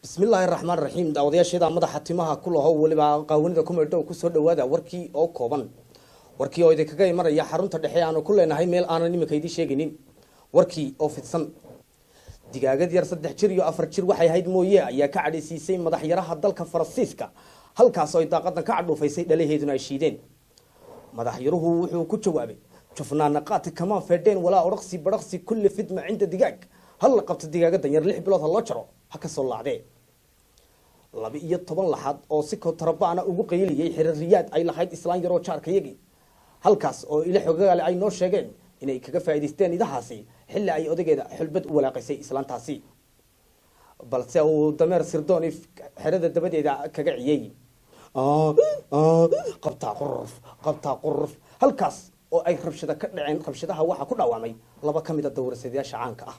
بسم الله الرحمن الرحيم daawadayaasheeda madaxa timaha ku lahow waliba qaawanida ku meedhow ku soo dhawaada warkii oo kooban warkii oo idinkaga imanaya xarunta dhexe aanu ku leenahay meel aanan nimankaydii sheeginin warkii oo fidsan digaagad yar 3 jir iyo 4 jir waxay hayd mooyee ayaa ka cadhaysiisay madax yaraha dalka Faransiiska halkaas oo ay daaqadan ka cadhuufaysay dhaleheeduna ay shiideen madax yaruhu wuxuu ku jawaabay jufnaana qaati kama fedeen walaa oraqsi baraqsi kulli fidma inda digaag hal qabta digaagadan yar 6 bilood loo jaro haka soo laacday 12 laxad oo si ko tarabaana ugu qayliyay xiriiriyad ay lahayd islaan yar oo jaarkayagi halkaas oo ila xogaale ay noo sheegeen inay kaga faa'iideysteen idahaasi xilli ay odageeda xulbad u walaaqaysay islaantaasi balse uu dameer sirdooni xirada dabadeeda kaga ciyay qabta qurf halkaas oo ay rabshada ka dhaceen rabshadaha waxa ku dhaawamay laba kamida dawrasadayaasha caanka ah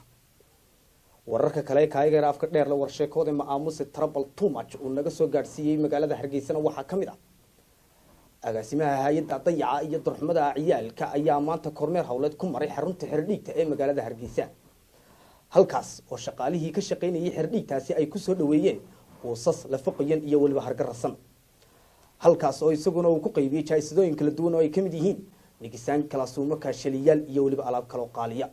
wararka kale kaageera afka dheer la warsheekooda ma aamusi trouble too much uu naga soo gaarsiiyay magaalada Hargeysa waxa kamid ah agaasimaha hay'adda dayaca iyo durxumada ciyaalka ayaa maanta kormeer hawleed ku maray xarunta xirdhiigta ee magaalada Hargeysa halkaas oo shaqaalihii ka shaqeynayay xirdhiigtaasi ay ku soo dhaweeyeen qoysas la faqayan iyo waliba hargarasan halkaas oo isaguna uu ku qaybiyay jaysadooyin kala duwan oo ay kamid yihiin nigisaan kala suumo ka shaliyaal iyo waliba alaab kala qaaliya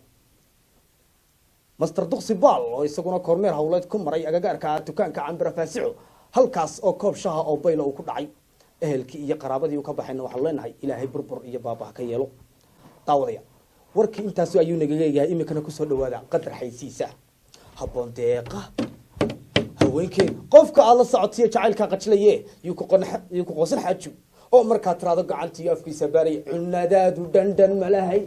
master duqsi baal oo isaguna kormeer hawleed ku maray agagaarka dukaanka Cambara Faasico halkaas oo koob shaha oo baylo uu ku dhacay ehelkii iyo qaraabadii uu ka baxayna waxa leenahay ilaahay burbur iyo baabah ka yeelo daawadaya warkii intaas ayuu naga leeyahay imikana ku soo dhawaada qadar xaysiisa haboon deeqa haweenkeen qofka aad la socotiyo jacaylka qajlaye yu ku qosan xaaju oo marka tiraado gacantii afkiisa baaray cunadaadu dandan malahay